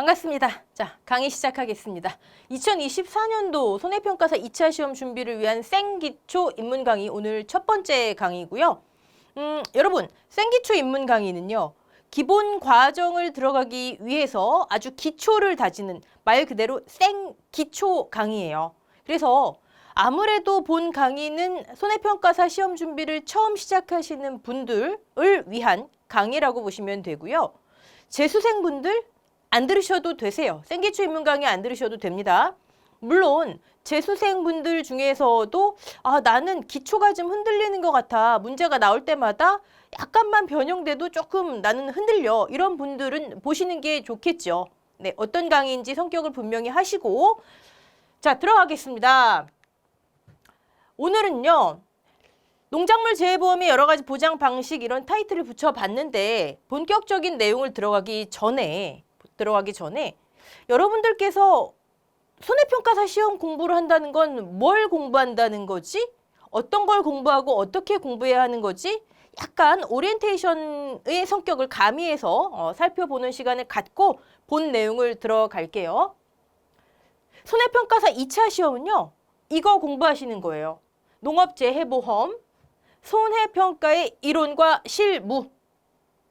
반갑습니다. 자, 강의 시작하겠습니다. 2024년도 손해평가사 2차 시험 준비를 위한 생기초 입문 강의 오늘 첫 번째 강의고요. 여러분, 생기초 입문 강의는요. 기본 과정을 들어가기 위해서 아주 기초를 다지는 말 그대로 생기초 강의예요. 그래서 아무래도 본 강의는 손해평가사 시험 준비를 처음 시작하시는 분들을 위한 강의라고 보시면 되고요. 재수생분들 안 들으셔도 되세요. 생기초 입문 강의 안 들으셔도 됩니다. 물론 재수생분들 중에서도 나는 기초가 좀 흔들리는 것 같아. 문제가 나올 때마다 약간만 변형돼도 조금 나는 흔들려. 이런 분들은 보시는 게 좋겠죠. 네, 어떤 강의인지 성격을 분명히 하시고 자, 들어가겠습니다. 오늘은요. 농작물 재해보험의 여러 가지 보장 방식 이런 타이틀을 붙여봤는데 본격적인 내용을 들어가기 전에 여러분들께서 손해평가사 시험 공부를 한다는 건 뭘 공부한다는 거지? 어떤 걸 공부하고 어떻게 공부해야 하는 거지? 약간 오리엔테이션의 성격을 가미해서 살펴보는 시간을 갖고 본 내용을 들어갈게요. 손해평가사 2차 시험은요. 이거 공부하시는 거예요. 농업재해보험, 손해평가의 이론과 실무.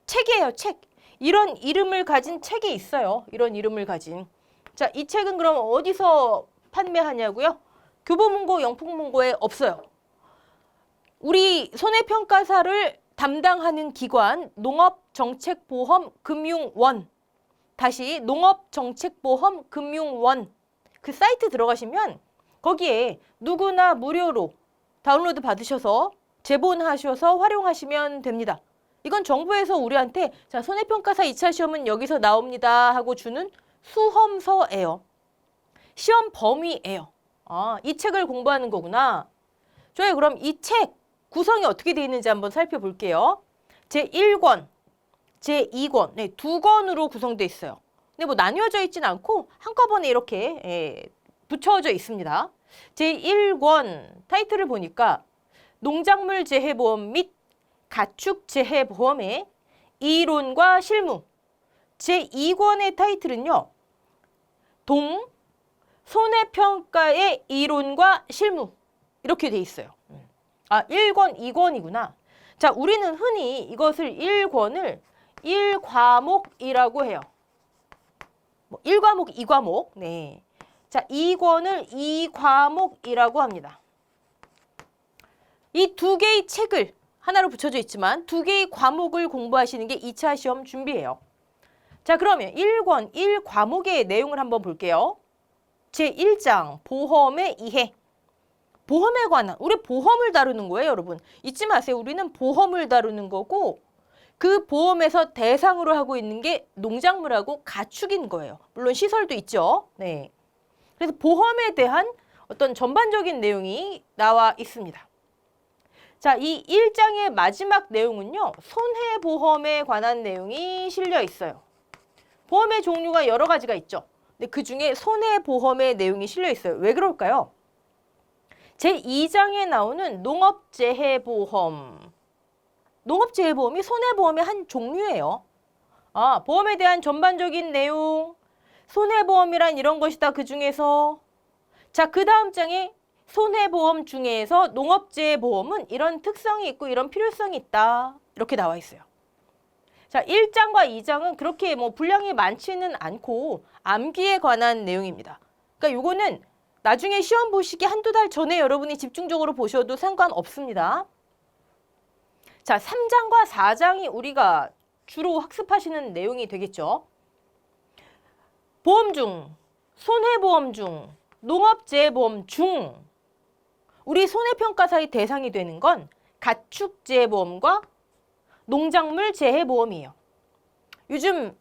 책이에요, 책. 이런 이름을 가진 책이 있어요. 이런 이름을 가진. 자, 이 책은 그럼 어디서 판매하냐고요? 교보문고, 영풍문고에 없어요. 우리 손해평가사를 담당하는 기관 농업정책보험금융원. 다시 농업정책보험금융원. 그 사이트 들어가시면 거기에 누구나 무료로 다운로드 받으셔서 제본하셔서 활용하시면 됩니다. 이건 정부에서 우리한테 자, 손해평가사 2차 시험은 여기서 나옵니다 하고 주는 수험서예요. 시험 범위예요. 이 책을 공부하는 거구나. 좋아요. 그럼 이 책 구성이 어떻게 되어 있는지 한번 살펴볼게요. 제1권, 제2권, 네, 두 권으로 구성되어 있어요. 근데 뭐 나뉘어져 있진 않고 한꺼번에 이렇게 붙여져 있습니다. 제1권 타이틀을 보니까 농작물 재해보험 및 가축재해보험의 이론과 실무. 제2권의 타이틀은요. 손해평가의 이론과 실무. 이렇게 돼 있어요. 1권, 2권이구나. 자, 우리는 흔히 이것을 1권을 1과목이라고 해요. 1과목, 2과목. 네. 자, 2권을 2과목이라고 합니다. 이 두 개의 책을 하나로 붙여져 있지만 두 개의 과목을 공부하시는 게 2차 시험 준비예요. 자, 그러면 1권 1과목의 내용을 한번 볼게요. 제1장 보험의 이해. 보험에 관한, 우리 보험을 다루는 거예요, 여러분. 잊지 마세요. 우리는 보험을 다루는 거고 그 보험에서 대상으로 하고 있는 게 농작물하고 가축인 거예요. 물론 시설도 있죠. 네. 그래서 보험에 대한 어떤 전반적인 내용이 나와 있습니다. 자, 이 1장의 마지막 내용은요. 손해보험에 관한 내용이 실려 있어요. 보험의 종류가 여러 가지가 있죠. 근데 그중에 손해보험의 내용이 실려 있어요. 왜 그럴까요? 제2장에 나오는 농업재해보험. 농업재해보험이 손해보험의 한 종류예요. 보험에 대한 전반적인 내용, 손해보험이란 이런 것이다. 그중에서 자, 그 다음 장에 손해보험 중에서 농업재해보험은 이런 특성이 있고 이런 필요성이 있다. 이렇게 나와 있어요. 자, 1장과 2장은 그렇게 분량이 많지는 않고 암기에 관한 내용입니다. 그러니까 요거는 나중에 시험 보시기 한두 달 전에 여러분이 집중적으로 보셔도 상관없습니다. 자, 3장과 4장이 우리가 주로 학습하시는 내용이 되겠죠. 보험 중, 손해보험 중, 농업재해보험 중 우리 손해평가사의 대상이 되는 건 가축재해보험과 농작물재해보험이에요. 요즘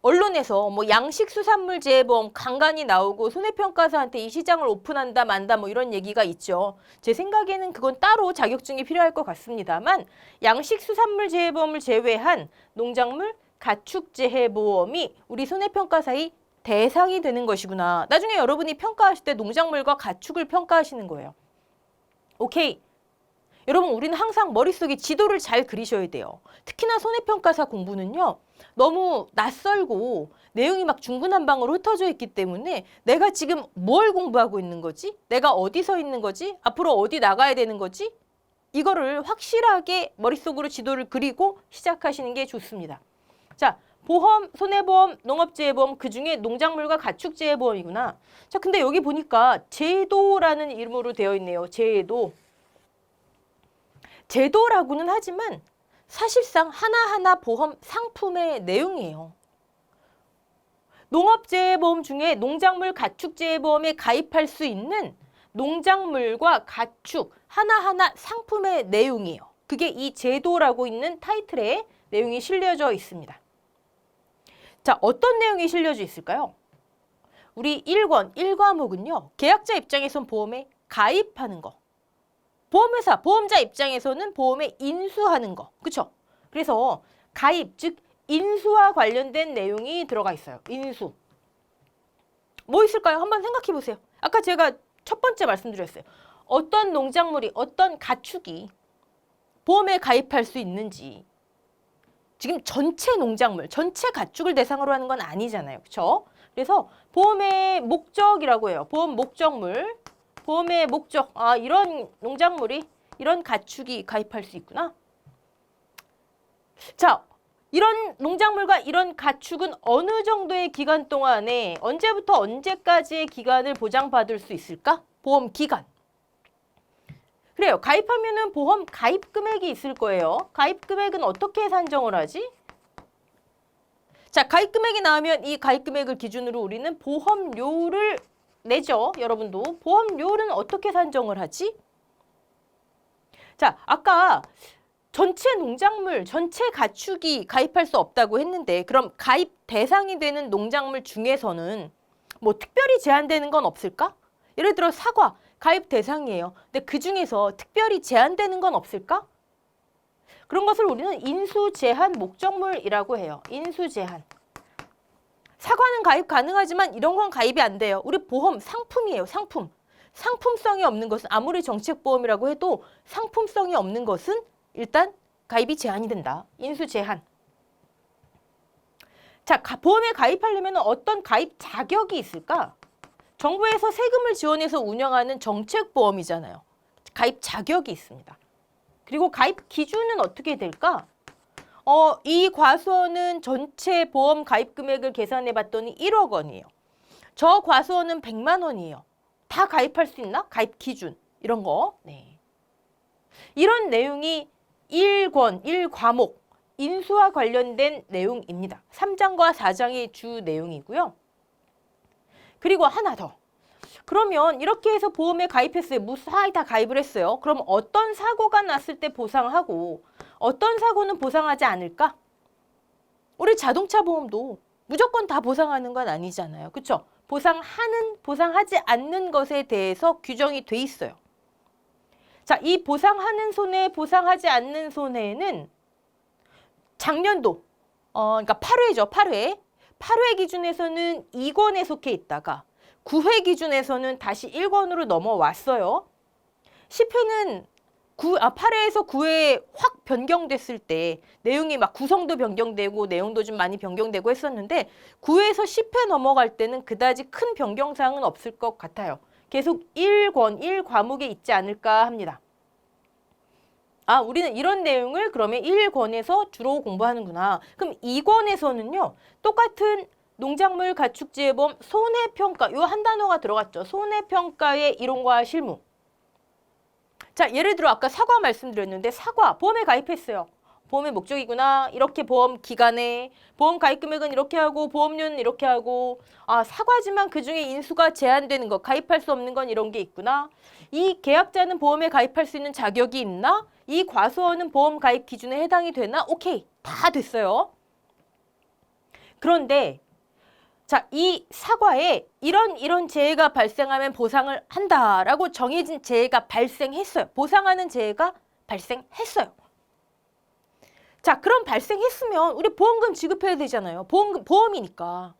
언론에서 양식수산물재해보험 간간히 나오고 손해평가사한테 이 시장을 오픈한다 만다 이런 얘기가 있죠. 제 생각에는 그건 따로 자격증이 필요할 것 같습니다만 양식수산물재해보험을 제외한 농작물 가축재해보험이 우리 손해평가사의 대상이 되는 것이구나. 나중에 여러분이 평가하실 때 농작물과 가축을 평가하시는 거예요. 오케이. 여러분, 우리는 항상 머릿속에 지도를 잘 그리셔야 돼요. 특히나 손해평가사 공부는요. 너무 낯설고 내용이 막 중구난방으로 흩어져 있기 때문에 내가 지금 뭘 공부하고 있는 거지? 내가 어디 서 있는 거지? 앞으로 어디 나가야 되는 거지? 이거를 확실하게 머릿속으로 지도를 그리고 시작하시는 게 좋습니다. 자, 보험, 손해보험, 농업재해보험, 그중에 농작물과 가축재해보험이구나. 자, 근데 여기 보니까 제도라는 이름으로 되어 있네요. 제도. 제도라고는 하지만 사실상 하나하나 보험 상품의 내용이에요. 농업재해보험 중에 농작물 가축재해보험에 가입할 수 있는 농작물과 가축 하나하나 상품의 내용이에요. 그게 이 제도라고 있는 타이틀에 내용이 실려져 있습니다. 자, 어떤 내용이 실려져 있을까요? 우리 1권, 1과목은요. 계약자 입장에선 보험에 가입하는 거. 보험회사, 보험자 입장에서는 보험에 인수하는 거. 그렇죠? 그래서 가입, 즉 인수와 관련된 내용이 들어가 있어요. 인수. 뭐 있을까요? 한번 생각해 보세요. 아까 제가 첫 번째 말씀드렸어요. 어떤 농작물이, 어떤 가축이 보험에 가입할 수 있는지. 지금 전체 농작물, 전체 가축을 대상으로 하는 건 아니잖아요. 그렇죠? 그래서 보험의 목적이라고 해요. 보험 목적물. 보험의 목적. 아, 이런 농작물이, 이런 가축이 가입할 수 있구나. 자, 이런 농작물과 이런 가축은 어느 정도의 기간 동안에 언제부터 언제까지의 기간을 보장받을 수 있을까? 보험 기간. 그래요. 가입하면은 보험 가입 금액이 있을 거예요. 가입 금액은 어떻게 산정을 하지? 자, 가입 금액이 나오면 이 가입 금액을 기준으로 우리는 보험료를 내죠. 여러분도. 보험료는 어떻게 산정을 하지? 자, 아까 전체 농작물, 전체 가축이 가입할 수 없다고 했는데 그럼 가입 대상이 되는 농작물 중에서는 뭐 특별히 제한되는 건 없을까? 예를 들어 사과, 가입 대상이에요. 근데 그 중에서 특별히 제한되는 건 없을까? 그런 것을 우리는 인수제한 목적물이라고 해요. 인수제한. 사과는 가입 가능하지만 이런 건 가입이 안 돼요. 우리 보험 상품이에요. 상품. 상품성이 없는 것은 아무리 정책보험이라고 해도 상품성이 없는 것은 일단 가입이 제한이 된다. 인수 제한. 자, 보험에 가입하려면 어떤 가입 자격이 있을까? 정부에서 세금을 지원해서 운영하는 정책보험이잖아요. 가입 자격이 있습니다. 그리고 가입 기준은 어떻게 될까? 이 과수원은 전체 보험 가입 금액을 계산해 봤더니 1억 원이에요. 저 과수원은 100만 원이에요. 다 가입할 수 있나? 가입 기준. 이런 거. 네. 이런 내용이 1권, 1과목, 인수와 관련된 내용입니다. 3장과 4장의 주 내용이고요. 그리고 하나 더. 그러면 이렇게 해서 보험에 가입했어요. 무사히 다 가입을 했어요. 그럼 어떤 사고가 났을 때 보상하고 어떤 사고는 보상하지 않을까? 우리 자동차 보험도 무조건 다 보상하는 건 아니잖아요. 그렇죠? 보상하는, 보상하지 않는 것에 대해서 규정이 돼 있어요. 자, 이 보상하는 손해, 보상하지 않는 손해는 작년도, 그러니까 8회죠, 8회. 8회 기준에서는 2권에 속해 있다가 9회 기준에서는 다시 1권으로 넘어왔어요. 10회는 8회에서 9회에 확 변경됐을 때 내용이 막 구성도 변경되고 내용도 좀 많이 변경되고 했었는데 9회에서 10회 넘어갈 때는 그다지 큰 변경사항은 없을 것 같아요. 계속 1권, 1과목에 있지 않을까 합니다. 아, 우리는 이런 내용을 그러면 1권에서 주로 공부하는구나. 그럼 2권에서는요. 똑같은 농작물 가축재해보험 손해평가, 요 한 단어가 들어갔죠. 손해평가의 이론과 실무. 자, 예를 들어 아까 사과 말씀드렸는데 사과, 보험에 가입했어요. 보험의 목적이구나. 이렇게 보험 기간에 보험 가입 금액은 이렇게 하고 보험료는 이렇게 하고 아, 사과지만 그중에 인수가 제한되는 거, 가입할 수 없는 건 이런 게 있구나. 이 계약자는 보험에 가입할 수 있는 자격이 있나? 이 과수원은 보험 가입 기준에 해당이 되나? 오케이, 다 됐어요. 그런데 자, 이 사과에 이런 재해가 발생하면 보상을 한다라고 정해진 재해가 발생했어요. 보상하는 재해가 발생했어요. 자, 그럼 발생했으면 우리 보험금 지급해야 되잖아요. 보험이니까.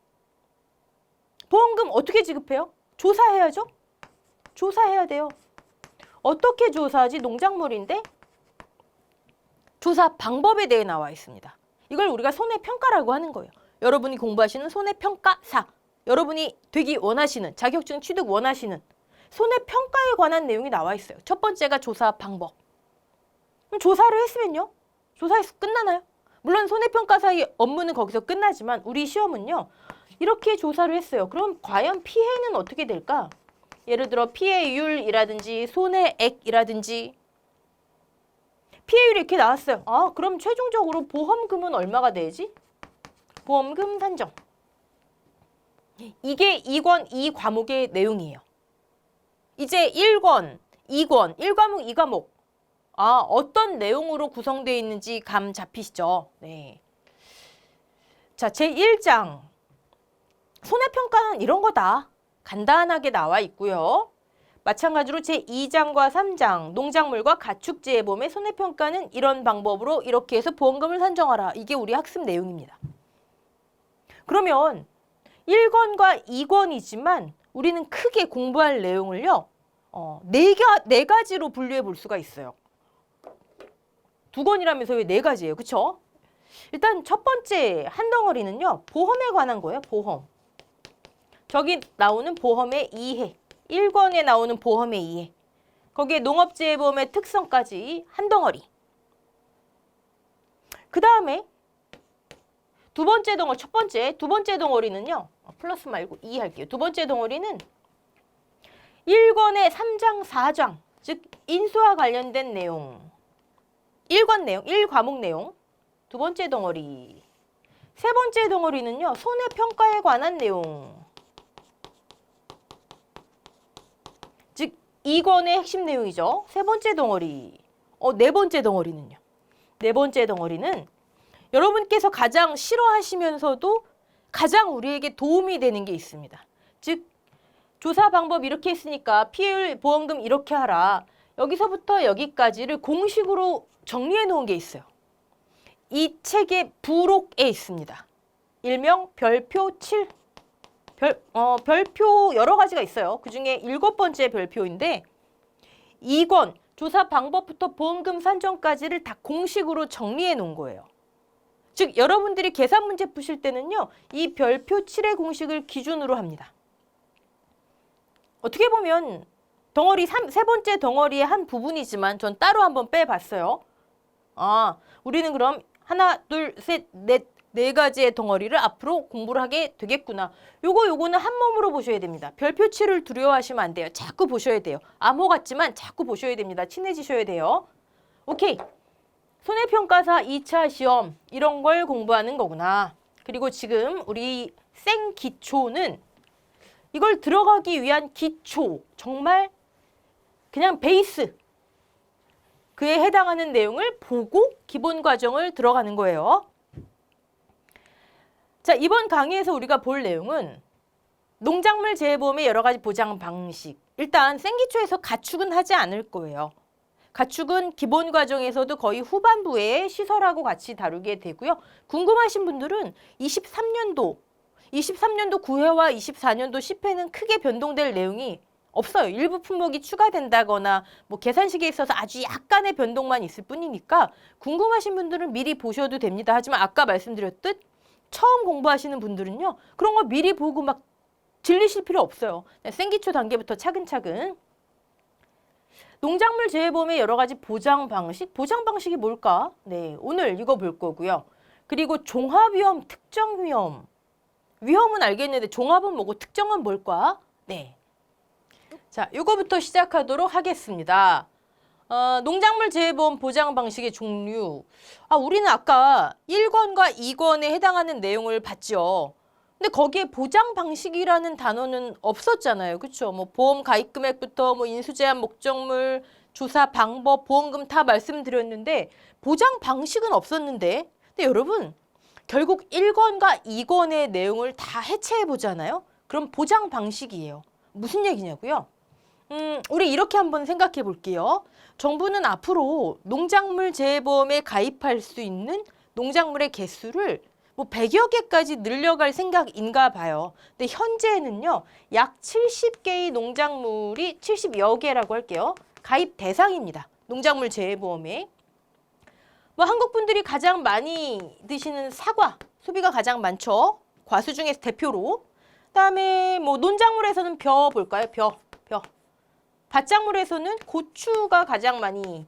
보험금 어떻게 지급해요? 조사해야죠. 조사해야 돼요. 어떻게 조사하지? 농작물인데? 조사 방법에 대해 나와 있습니다. 이걸 우리가 손해평가라고 하는 거예요. 여러분이 공부하시는 손해평가사, 여러분이 되기 원하시는, 자격증 취득 원하시는 손해평가에 관한 내용이 나와 있어요. 첫 번째가 조사 방법. 그럼 조사를 했으면요? 조사해서 끝나나요? 물론 손해평가사의 업무는 거기서 끝나지만 우리 시험은요. 이렇게 조사를 했어요. 그럼 과연 피해는 어떻게 될까? 예를 들어 피해율이라든지 손해액이라든지 피해율이 이렇게 나왔어요. 아, 그럼 최종적으로 보험금은 얼마가 되지? 보험금 산정. 이게 2권 2과목의 내용이에요. 이제 1권, 2권, 1과목, 2과목. 아, 어떤 내용으로 구성되어 있는지 감 잡히시죠? 네. 자, 제1장. 손해평가는 이런 거다. 간단하게 나와 있고요. 마찬가지로 제2장과 3장, 농작물과 가축재해보험의 손해평가는 이런 방법으로 이렇게 해서 보험금을 산정하라. 이게 우리 학습 내용입니다. 그러면 1권과 2권이지만 우리는 크게 공부할 내용을요. 네 가지로 분류해 볼 수가 있어요. 2권이라면서 왜 4가지예요? 그쵸? 일단 첫 번째 한 덩어리는요. 보험에 관한 거예요. 보험. 저기 나오는 보험의 이해. 1권에 나오는 보험의 이해. 거기에 농업재해보험의 특성까지 한 덩어리. 그 다음에 두 번째 덩어리는요. 플러스 말고 2 할게요. 두 번째 덩어리는 1권의 3장, 4장, 즉 인수와 관련된 내용. 1권 내용, 1과목 내용. 두 번째 덩어리. 세 번째 덩어리는요. 손해평가에 관한 내용. 즉 2권의 핵심 내용이죠. 세 번째 덩어리. 네 번째 덩어리는요. 네 번째 덩어리는 여러분께서 가장 싫어하시면서도 가장 우리에게 도움이 되는 게 있습니다. 즉 조사 방법 이렇게 했으니까 피해율 보험금 이렇게 하라. 여기서부터 여기까지를 공식으로 정리해 놓은 게 있어요. 이 책의 부록에 있습니다. 일명 별표 7. 별표 여러 가지가 있어요. 그중에 7번째 별표인데 2권 조사 방법부터 보험금 산정까지를 다 공식으로 정리해 놓은 거예요. 즉 여러분들이 계산 문제 푸실 때는요. 이 별표 7의 공식을 기준으로 합니다. 어떻게 보면 덩어리 세 번째 덩어리의 한 부분이지만 전 따로 한번 빼봤어요. 아, 우리는 그럼 하나, 둘, 셋, 넷, 4가지의 덩어리를 앞으로 공부를 하게 되겠구나. 요거는 한 몸으로 보셔야 됩니다. 별표 7을 두려워하시면 안 돼요. 자꾸 보셔야 돼요. 암호 같지만 자꾸 보셔야 됩니다. 친해지셔야 돼요. 오케이. 손해평가사 2차 시험 이런 걸 공부하는 거구나. 그리고 지금 우리 생기초는 이걸 들어가기 위한 기초, 정말 그냥 베이스, 그에 해당하는 내용을 보고 기본 과정을 들어가는 거예요. 자, 이번 강의에서 우리가 볼 내용은 농작물 재해보험의 여러 가지 보장 방식. 일단 생기초에서 가축은 하지 않을 거예요. 가축은 기본 과정에서도 거의 후반부에 시설하고 같이 다루게 되고요. 궁금하신 분들은 23년도 9회와 24년도 10회는 크게 변동될 내용이 없어요. 일부 품목이 추가된다거나 뭐 계산식에 있어서 아주 약간의 변동만 있을 뿐이니까 궁금하신 분들은 미리 보셔도 됩니다. 하지만 아까 말씀드렸듯 처음 공부하시는 분들은요. 그런 거 미리 보고 막 질리실 필요 없어요. 생기초 단계부터 차근차근. 농작물 재해보험의 여러 가지 보장 방식이 뭘까? 네, 오늘 이거 볼 거고요. 그리고 종합위험, 특정위험. 위험은 알겠는데 종합은 뭐고 특정은 뭘까? 네. 자, 이거부터 시작하도록 하겠습니다. 농작물 재해보험 보장 방식의 종류. 우리는 아까 1권과 2권에 해당하는 내용을 봤죠. 근데 거기에 보장 방식이라는 단어는 없었잖아요. 그렇죠? 뭐 보험 가입 금액부터 뭐 인수 제한 목적물, 조사 방법, 보험금 다 말씀드렸는데 보장 방식은 없었는데. 근데 여러분 결국 1권과 2권의 내용을 다 해체해 보잖아요. 그럼 보장 방식이에요. 무슨 얘기냐고요? 우리 이렇게 한번 생각해 볼게요. 정부는 앞으로 농작물 재해보험에 가입할 수 있는 농작물의 개수를 뭐 100여 개까지 늘려갈 생각인가 봐요. 근데 현재는요. 약 70개의 농작물이 70여 개라고 할게요. 가입 대상입니다. 농작물 재해보험에. 뭐 한국 분들이 가장 많이 드시는 사과 소비가 가장 많죠. 과수 중에서 대표로. 그다음에 뭐 논작물에서는 벼 볼까요? 벼. 밭작물에서는 고추가 가장 많이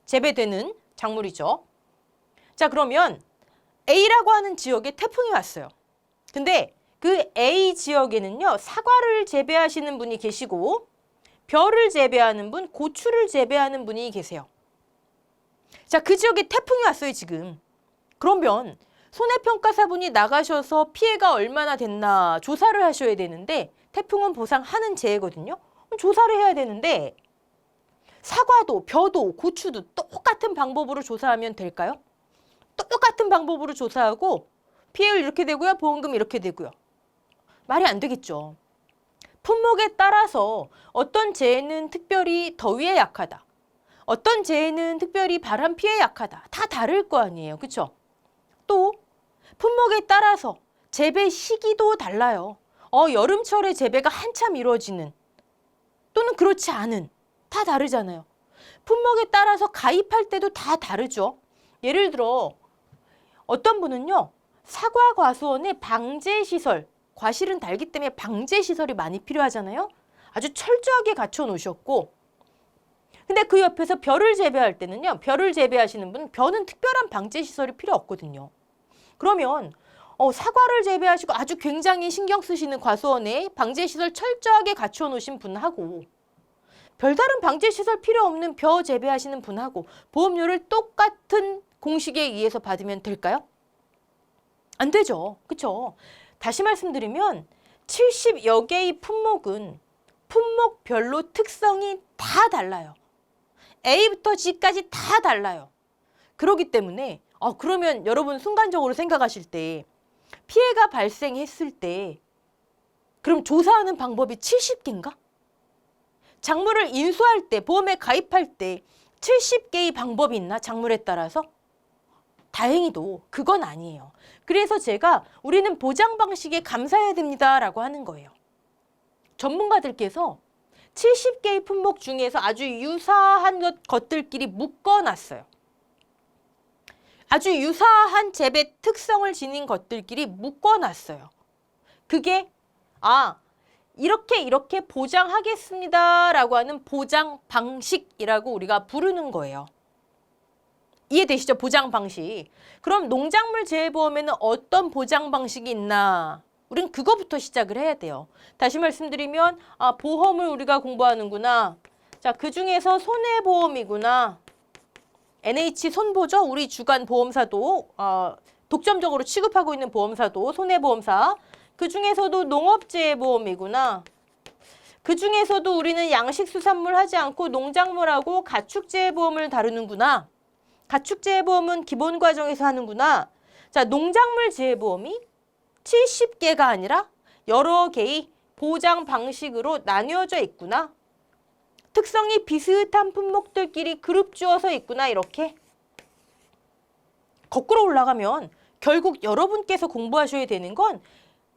재배되는 작물이죠. 자, 그러면 A라고 하는 지역에 태풍이 왔어요. 근데 그 A 지역에는요, 사과를 재배하시는 분이 계시고 벼를 재배하는 분, 고추를 재배하는 분이 계세요. 자, 그 지역에 태풍이 왔어요, 지금. 그러면 손해평가사분이 나가셔서 피해가 얼마나 됐나 조사를 하셔야 되는데 태풍은 보상하는 재해거든요. 그럼 조사를 해야 되는데 사과도, 벼도, 고추도 똑같은 방법으로 조사하면 될까요? 똑같은 방법으로 조사하고 피해율 이렇게 되고요, 보험금 이렇게 되고요. 말이 안 되겠죠. 품목에 따라서 어떤 재해는 특별히 더위에 약하다. 어떤 재해는 특별히 바람 피해에 약하다. 다 다를 거 아니에요. 그렇죠? 또 품목에 따라서 재배 시기도 달라요. 여름철에 재배가 한참 이루어지는 또는 그렇지 않은 다 다르잖아요. 품목에 따라서 가입할 때도 다 다르죠. 예를 들어 어떤 분은요. 사과과수원에 방제시설, 과실은 달기 때문에 방제시설이 많이 필요하잖아요. 아주 철저하게 갖춰 놓으셨고 근데 그 옆에서 벼를 재배할 때는요. 벼를 재배하시는 분은 벼는 특별한 방제시설이 필요 없거든요. 그러면 사과를 재배하시고 아주 굉장히 신경 쓰시는 과수원에 방제시설 철저하게 갖춰 놓으신 분하고 별다른 방제시설 필요 없는 벼 재배하시는 분하고 보험료를 똑같은 공식에 의해서 받으면 될까요? 안 되죠. 그렇죠? 다시 말씀드리면 70여 개의 품목은 품목별로 특성이 다 달라요. A부터 G까지 다 달라요. 그렇기 때문에 그러면 여러분 순간적으로 생각하실 때 피해가 발생했을 때 그럼 조사하는 방법이 70개인가? 작물을 인수할 때, 보험에 가입할 때 70개의 방법이 있나? 작물에 따라서? 다행히도 그건 아니에요. 그래서 제가 우리는 보장 방식에 감사해야 됩니다라고 하는 거예요. 전문가들께서 70개의 품목 중에서 아주 유사한 것들끼리 묶어놨어요. 아주 유사한 재배 특성을 지닌 것들끼리 묶어놨어요. 그게 이렇게 보장하겠습니다라고 하는 보장 방식이라고 우리가 부르는 거예요. 이해되시죠? 보장 방식. 그럼 농작물 재해보험에는 어떤 보장 방식이 있나? 우린 그거부터 시작을 해야 돼요. 다시 말씀드리면 보험을 우리가 공부하는구나. 자, 그중에서 손해보험이구나. NH 손보죠. 우리 주간 보험사도 독점적으로 취급하고 있는 보험사도 손해보험사. 그중에서도 농업재해보험이구나. 그중에서도 우리는 양식수산물 하지 않고 농작물하고 가축재해보험을 다루는구나. 가축재해보험은 기본과정에서 하는구나. 자, 농작물 재해보험이 70개가 아니라 여러 개의 보장 방식으로 나뉘어져 있구나. 특성이 비슷한 품목들끼리 그룹 주어서 있구나. 이렇게. 거꾸로 올라가면 결국 여러분께서 공부하셔야 되는 건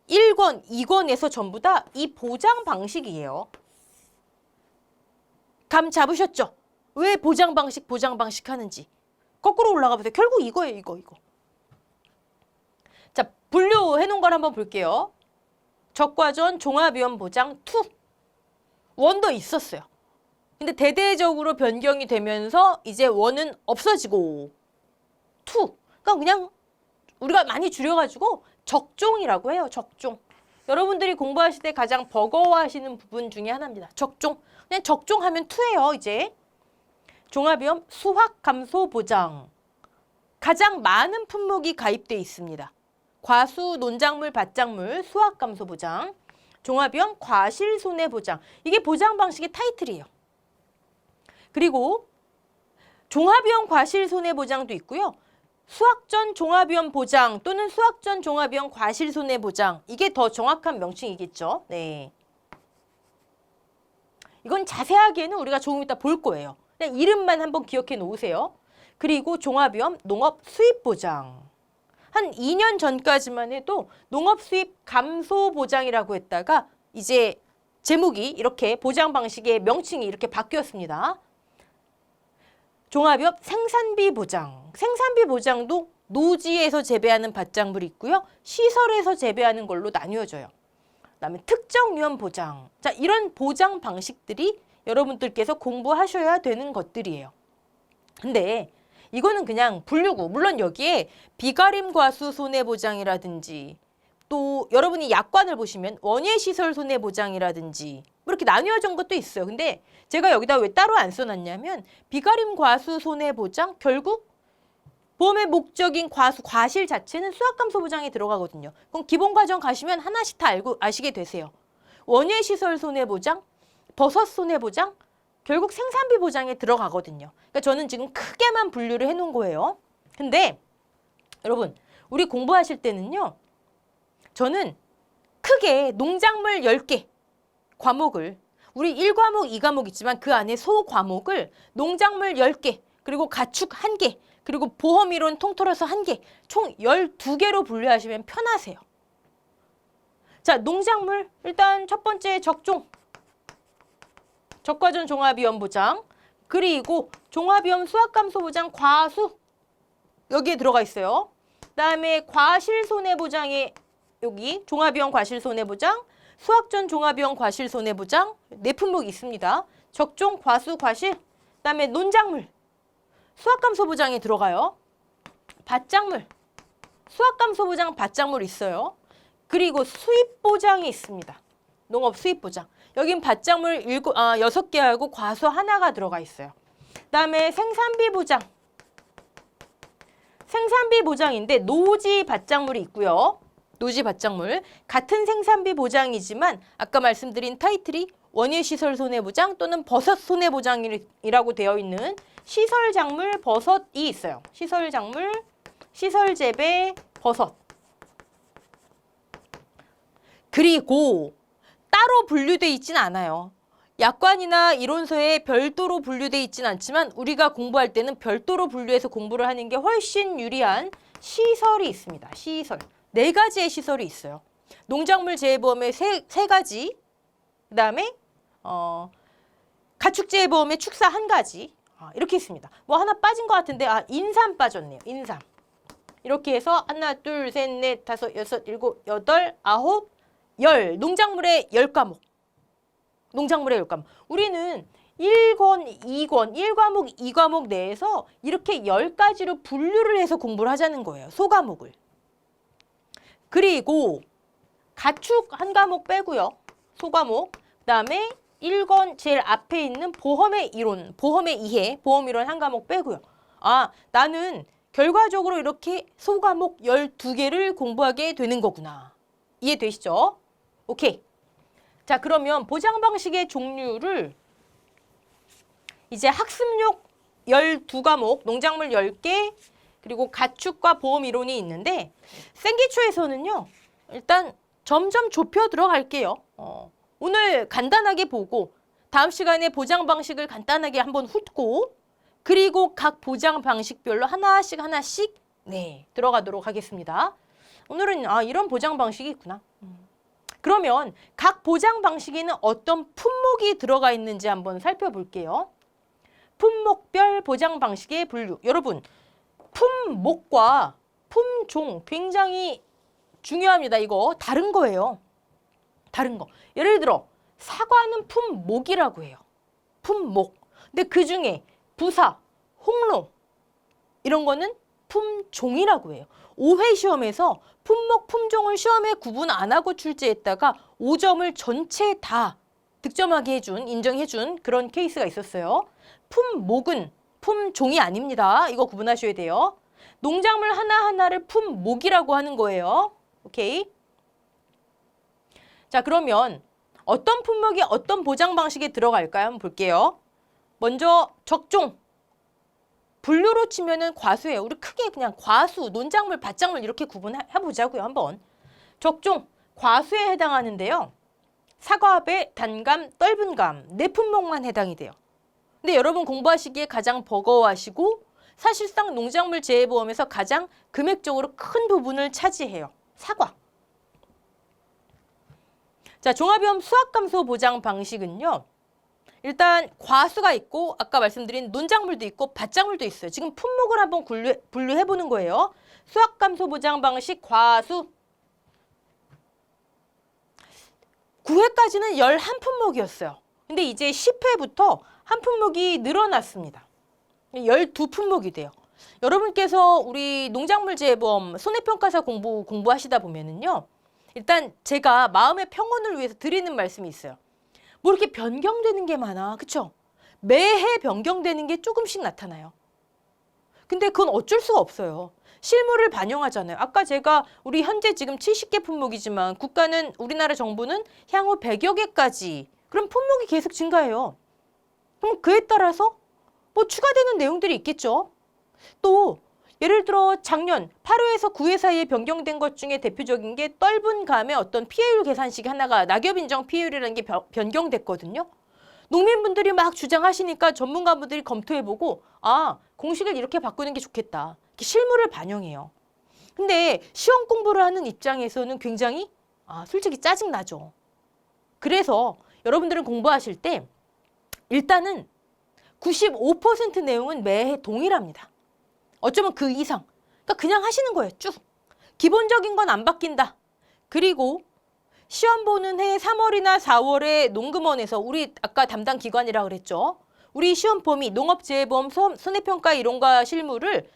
1권, 2권에서 전부 다 이 보장 방식이에요. 감 잡으셨죠? 왜 보장 방식 하는지. 거꾸로 올라가 보세요. 결국 이거예요, 이거. 자, 분류해 놓은 걸 한번 볼게요. 적과전 종합위험 보장 2. 원도 있었어요. 근데 대대적으로 변경이 되면서 이제 원은 없어지고 2. 그러니까 그냥 우리가 많이 줄여가지고 적종이라고 해요. 적종. 여러분들이 공부하실 때 가장 버거워하시는 부분 중에 하나입니다. 적종. 그냥 적종하면 2예요. 이제. 종합위험 수확 감소 보장. 가장 많은 품목이 가입돼 있습니다. 과수, 논작물, 밭작물, 수확 감소 보장. 종합위험 과실 손해 보장. 이게 보장 방식의 타이틀이에요. 그리고 종합위험 과실 손해 보장도 있고요. 수확전 종합위험 보장 또는 수확전 종합위험 과실 손해 보장. 이게 더 정확한 명칭이겠죠. 네. 이건 자세하게는 우리가 조금 이따 볼 거예요. 그냥 이름만 한번 기억해 놓으세요. 그리고 종합위험 농업 수입 보장. 한 2년 전까지만 해도 농업 수입 감소 보장이라고 했다가 이제 제목이 이렇게 보장 방식의 명칭이 이렇게 바뀌었습니다. 종합이업 생산비 보장. 생산비 보장도 노지에서 재배하는 밭작물이 있고요. 시설에서 재배하는 걸로 나뉘어져요. 그다음에 특정 위험 보장. 자, 이런 보장 방식들이 여러분들께서 공부하셔야 되는 것들이에요. 근데 이거는 그냥 분류고, 물론 여기에 비가림 과수 손해보장이라든지 또 여러분이 약관을 보시면 원예시설 손해보장이라든지 뭐 이렇게 나뉘어진 것도 있어요. 근데 제가 여기다 왜 따로 안 써놨냐면 비가림 과수 손해보장 결국 보험의 목적인 과실 자체는 수확감소 보장에 들어가거든요. 그럼 기본 과정 가시면 하나씩 다 아시게 되세요. 원예시설 손해보장, 버섯 손해보장, 결국 생산비 보장에 들어가거든요. 그러니까 저는 지금 크게만 분류를 해놓은 거예요. 근데 여러분, 우리 공부하실 때는요. 저는 크게 농작물 10개 과목을, 우리 1과목, 2과목 있지만 그 안에 소과목을 농작물 10개, 그리고 가축 1개, 그리고 보험이론 통틀어서 1개, 총 12개로 분류하시면 편하세요. 자, 농작물 일단 첫 번째 적종. 적과전 종합위험 보장, 그리고 종합위험 수확감소 보장 과수 여기에 들어가 있어요. 그다음에 과실 손해보장에 여기 종합위험 과실 손해보장, 수확전 종합위험 과실 손해보장 네 품목이 있습니다. 적종, 과수, 과실, 그다음에 논작물 수확감소 보장에 들어가요. 밭작물 수확감소 보장 밭작물 있어요. 그리고 수입 보장이 있습니다. 농업 수입 보장. 여긴 밭작물 6개하고 과수 하나가 들어가 있어요. 그다음에 생산비 보장. 생산비 보장인데 노지 밭작물이 있고요. 노지 밭작물. 같은 생산비 보장이지만 아까 말씀드린 타이틀이 원예시설 손해보장 또는 버섯 손해보장이라고 되어 있는 시설작물 버섯이 있어요. 시설작물, 시설재배, 버섯. 그리고 따로 분류돼 있진 않아요. 약관이나 이론서에 별도로 분류돼 있진 않지만 우리가 공부할 때는 별도로 분류해서 공부를 하는 게 훨씬 유리한 시설이 있습니다. 시설. 4가지의 시설이 있어요. 농작물 재해보험의 3가지, 그 다음에 가축재해보험의 축사 1가지, 이렇게 있습니다. 뭐 하나 빠진 것 같은데 인삼 빠졌네요. 인삼. 이렇게 해서 하나, 둘, 셋, 넷, 다섯, 여섯, 일곱, 여덟, 아홉, 열. 농작물의 10과목. 농작물의 10과목. 우리는 1권, 2권, 1과목, 2과목 내에서 이렇게 10가지로 분류를 해서 공부를 하자는 거예요. 소과목을. 그리고 가축 1과목 빼고요. 소과목. 그다음에 1권 제일 앞에 있는 보험의 이론, 보험의 이해, 보험이론 1과목 빼고요. 나는 결과적으로 이렇게 소과목 12개를 공부하게 되는 거구나. 이해되시죠? 오케이. 자, 그러면 보장 방식의 종류를 이제 학습용 12과목, 농작물 10개, 그리고 가축과 보험 이론이 있는데 생기초에서는요. 일단 점점 좁혀 들어갈게요. 오늘 간단하게 보고 다음 시간에 보장 방식을 간단하게 한번 훑고 그리고 각 보장 방식별로 하나씩 들어가도록 하겠습니다. 오늘은 이런 보장 방식이 있구나. 그러면 각 보장 방식에는 어떤 품목이 들어가 있는지 한번 살펴볼게요. 품목별 보장 방식의 분류. 여러분, 품목과 품종 굉장히 중요합니다. 이거 다른 거예요. 다른 거. 예를 들어 사과는 품목이라고 해요. 품목. 근데 그중에 부사, 홍로 이런 거는 품종이라고 해요. 5회 시험에서 품목, 품종을 시험에 구분 안 하고 출제했다가 5점을 전체 다 득점하게 해준, 인정해준 그런 케이스가 있었어요. 품목은 품종이 아닙니다. 이거 구분하셔야 돼요. 농작물 하나하나를 품목이라고 하는 거예요. 오케이? 자, 그러면 어떤 품목이 어떤 보장 방식에 들어갈까요? 한번 볼게요. 먼저 적종. 분류로 치면은 과수예요. 우리 크게 그냥 과수, 논작물, 밭작물 이렇게 구분해보자고요. 한번. 적종, 과수에 해당하는데요. 사과배, 단감, 떫은감 네 품목만 해당이 돼요. 근데 여러분 공부하시기에 가장 버거워하시고 사실상 농작물 재해보험에서 가장 금액적으로 큰 부분을 차지해요. 사과. 자, 종합위험 수확감소 보장 방식은요. 일단 과수가 있고 아까 말씀드린 논작물도 있고 밭작물도 있어요. 지금 품목을 한번 분류해 보는 거예요. 수확감소 보장 방식 과수 9회까지는 11품목이었어요. 근데 이제 10회부터 한 품목이 늘어났습니다. 12품목이 돼요. 여러분께서 우리 농작물 재범 손해평가사 공부하시다 보면은요. 일단 제가 마음의 평온을 위해서 드리는 말씀이 있어요. 뭐 이렇게 변경되는 게 많아. 그쵸? 매해 변경되는 게 조금씩 나타나요. 근데 그건 어쩔 수가 없어요. 실물을 반영하잖아요. 아까 제가 우리 현재 지금 70개 품목이지만 국가는 우리나라 정부는 향후 100여 개까지 그럼 품목이 계속 증가해요. 그럼 그에 따라서 뭐 추가되는 내용들이 있겠죠. 또 예를 들어 작년 8회에서 9회 사이에 변경된 것 중에 대표적인 게 떫은 감의 어떤 피해율 계산식이 하나가 낙엽 인정 피해율이라는 게 변경됐거든요. 농민분들이 막 주장하시니까 전문가분들이 검토해보고 아 공식을 이렇게 바꾸는 게 좋겠다. 이렇게 실물을 반영해요. 근데 시험 공부를 하는 입장에서는 굉장히 솔직히 짜증나죠. 그래서 여러분들은 공부하실 때 일단은 95% 내용은 매해 동일합니다. 어쩌면 그 이상. 그러니까 그냥 하시는 거예요. 쭉. 기본적인 건 안 바뀐다. 그리고 시험 보는 해 3월이나 4월에 농금원에서 우리 아까 담당 기관이라 그랬죠. 우리 시험 범위 농업재해보험 손해평가 이론과 실무를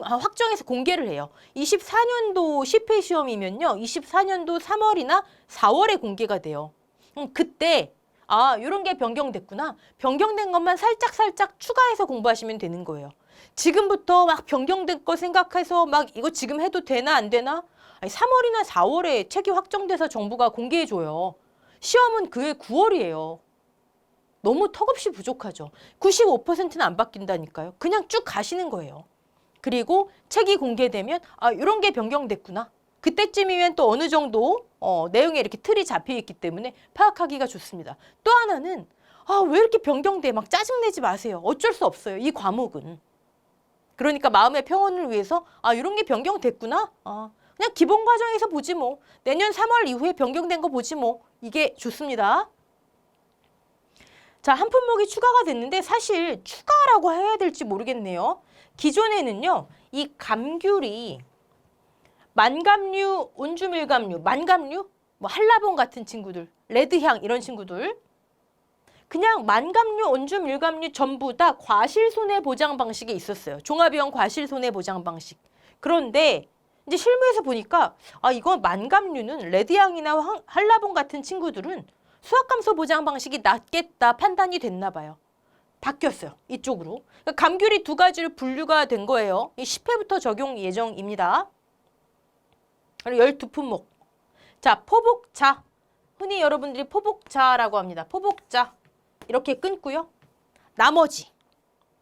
확정해서 공개를 해요. 24년도 10회 시험이면요. 24년도 3월이나 4월에 공개가 돼요. 그때 이런 게 변경됐구나. 변경된 것만 살짝 추가해서 공부하시면 되는 거예요. 지금부터 막 변경된 거 생각해서 막 이거 지금 해도 되나 안 되나? 아니, 3월이나 4월에 책이 확정돼서 정부가 공개해줘요. 시험은 그해 9월이에요. 너무 턱없이 부족하죠. 95%는 안 바뀐다니까요. 그냥 쭉 가시는 거예요. 그리고 책이 공개되면 이런 게 변경됐구나. 그때쯤이면 또 어느 정도 내용에 이렇게 틀이 잡혀있기 때문에 파악하기가 좋습니다. 또 하나는 왜 이렇게 변경돼? 막 짜증내지 마세요. 어쩔 수 없어요. 이 과목은. 그러니까 마음의 평온을 위해서 이런 게 변경됐구나. 그냥 기본 과정에서 보지 뭐. 내년 3월 이후에 변경된 거 보지 뭐. 이게 좋습니다. 자, 한 품목이 추가가 됐는데 사실 추가라고 해야 될지 모르겠네요. 기존에는요. 이 감귤이 만감류, 온주밀감류, 만감류, 뭐 한라봉 같은 친구들, 레드향 이런 친구들 그냥 만감류, 온주밀감류 전부 다 과실손해보장 방식에 있었어요. 종합이용 과실손해보장 방식. 그런데 이제 실무에서 보니까 이건 만감류는 레드향이나 한라봉 같은 친구들은 수확감소 보장 방식이 낫겠다 판단이 됐나 봐요. 바뀌었어요. 이쪽으로. 그러니까 감귤이 두 가지로 분류가 된 거예요. 이 10회부터 적용 예정입니다. 그리고 12품목. 자, 포복자. 흔히 여러분들이 포복자라고 합니다. 포복자. 이렇게 끊고요. 나머지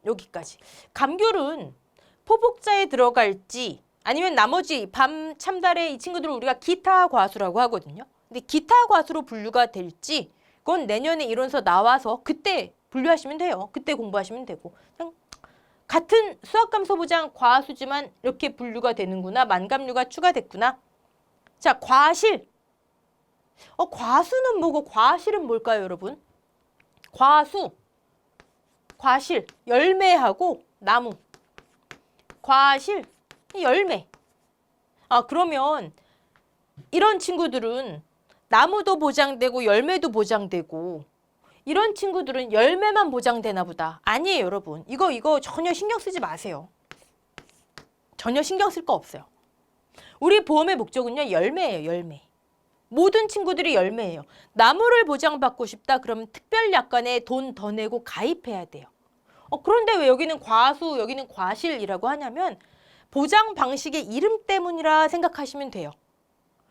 여기까지. 감귤은 포복자에 들어갈지 아니면 나머지 밤 참달에 이 친구들을 우리가 기타 과수라고 하거든요. 근데 기타 과수로 분류가 될지 그건 내년에 이론서 나와서 그때 분류하시면 돼요. 그때 공부하시면 되고 그냥 같은 수확감소보장 과수지만 이렇게 분류가 되는구나. 만감류가 추가됐구나. 자, 과실. 과수는 뭐고 과실은 뭘까요, 여러분? 과수, 과실, 열매하고 나무. 과실, 열매. 그러면 이런 친구들은 나무도 보장되고 열매도 보장되고 이런 친구들은 열매만 보장되나 보다. 아니에요, 여러분. 이거 전혀 신경 쓰지 마세요. 전혀 신경 쓸 거 없어요. 우리 보험의 목적은요, 열매예요, 열매. 모든 친구들이 열매예요. 나무를 보장받고 싶다 그러면 특별약관에 돈 더 내고 가입해야 돼요. 그런데 왜 여기는 과수, 여기는 과실이라고 하냐면 보장 방식의 이름 때문이라 생각하시면 돼요.